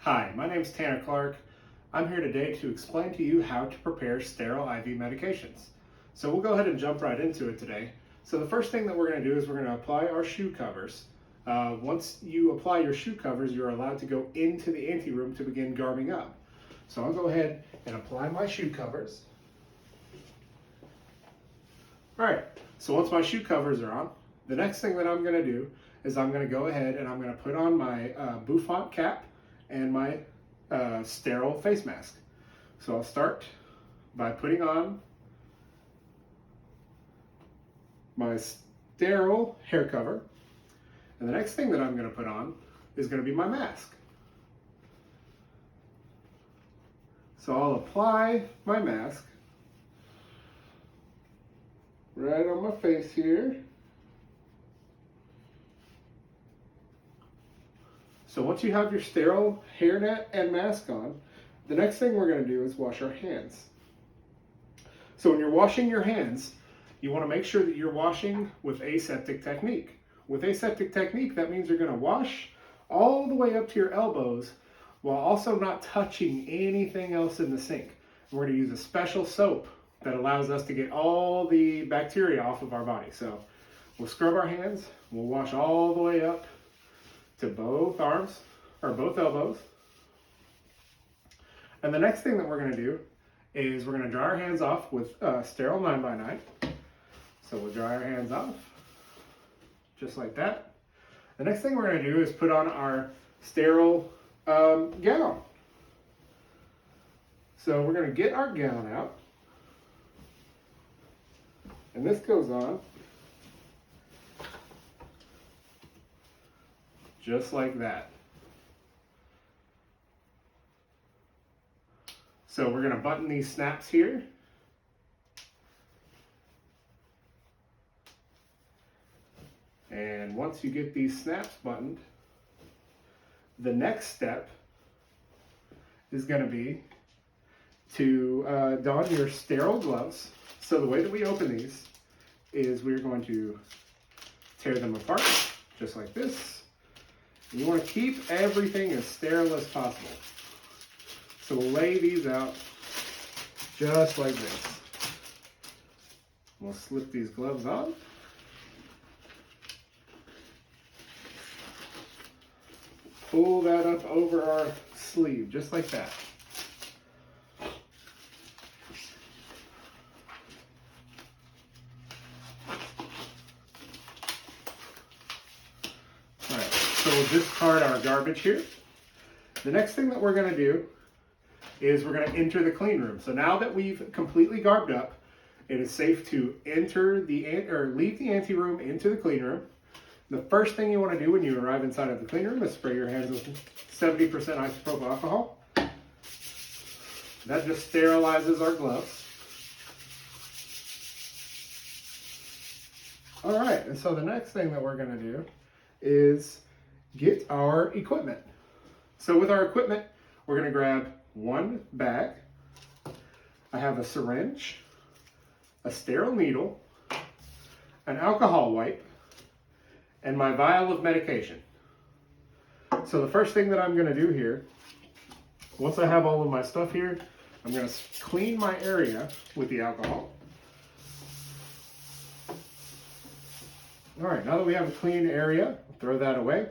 Hi, my name is Tanner Clark. I'm here today to explain to you how to prepare sterile IV medications. So we'll go ahead and jump right into it today. So the first thing that we're going to do is we're going to apply our shoe covers. Once you apply your shoe covers, you're allowed to go into the anteroom to begin garbing up. So I'll go ahead and apply my shoe covers. All right, so once my shoe covers are on, the next thing that I'm going to do is I'm going to go ahead and I'm going to put on my bouffant cap and my sterile face mask. So I'll start by putting on my sterile hair cover, and the next thing that I'm going to put on is going to be my mask. So I'll apply my mask right on my face here. So once you have your sterile hairnet and mask on, the next thing we're going to do is wash our hands. So when you're washing your hands, you want to make sure that you're washing with aseptic technique. With aseptic technique, that means you're going to wash all the way up to your elbows while also not touching anything else in the sink. We're going to use a special soap that allows us to get all the bacteria off of our body. So we'll scrub our hands, we'll wash all the way up to both arms or both elbows. And the next thing that we're going to do is we're going to dry our hands off with sterile 9x9. So we'll dry our hands off just like that. The next thing we're going to do is put on our sterile gown. So we're going to get our gown out, and this goes on just like that. So we're going to button these snaps here. And once you get these snaps buttoned, the next step is going to be to don your sterile gloves. So the way that we open these is we're going to tear them apart just like this. You want to keep everything as sterile as possible. So we'll lay these out just like this. We'll slip these gloves on. Pull that up over our sleeve, just like that. All right, so we'll discard our garbage here. The next thing that we're going to do is we're going to enter the clean room. So now that we've completely garbed up, it is safe to enter leave the anteroom into the clean room. The first thing you want to do when you arrive inside of the clean room is spray your hands with 70% isopropyl alcohol. That just sterilizes our gloves. All right, and so the next thing that we're going to do is get our equipment. So with our equipment, we're going to grab one bag. I have a syringe, a sterile needle, an alcohol wipe, and my vial of medication. So the first thing that I'm going to do here, once I have all of my stuff here, I'm going to clean my area with the alcohol. All right, now that we have a clean area, throw that away.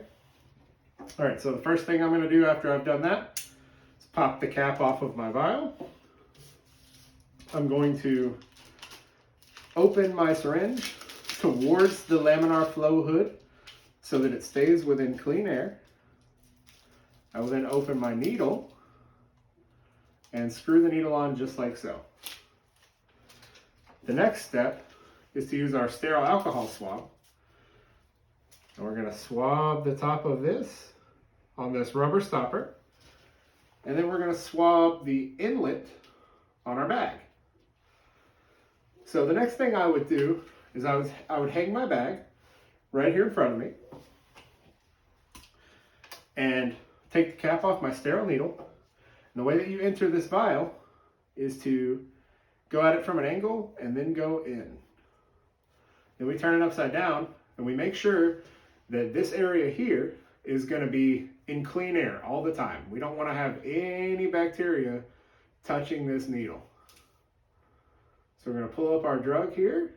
All right, so the first thing I'm going to do after I've done that is pop the cap off of my vial. I'm going to open my syringe towards the laminar flow hood so that it stays within clean air. I will then open my needle and screw the needle on just like so. The next step is to use our sterile alcohol swab. And we're going to swab the top of this on this rubber stopper. And then we're going to swab the inlet on our bag. So the next thing I would do is I would hang my bag right here in front of me and take the cap off my sterile needle. And the way that you enter this vial is to go at it from an angle and then go in. Then we turn it upside down and we make sure that this area here is going to be in clean air all the time. We don't want to have any bacteria touching this needle. So we're going to pull up our drug here.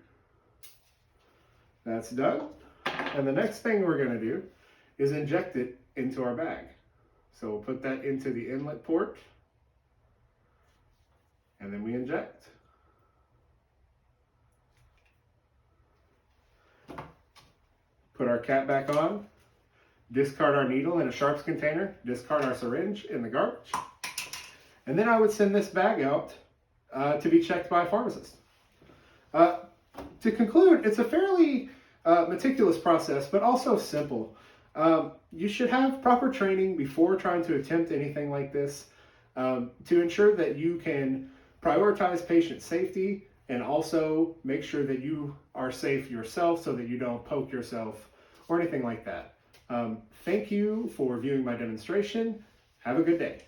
That's done. And the next thing we're going to do is inject it into our bag. So we'll put that into the inlet port, and then we inject. Put our cap back on, discard our needle in a sharps container, discard our syringe in the garbage, and then I would send this bag out to be checked by a pharmacist. To conclude, it's a fairly meticulous process, but also simple. You should have proper training before trying to attempt anything like this to ensure that you can prioritize patient safety and also make sure that you are safe yourself so that you don't poke yourself or anything like that. Thank you for viewing my demonstration. Have a good day.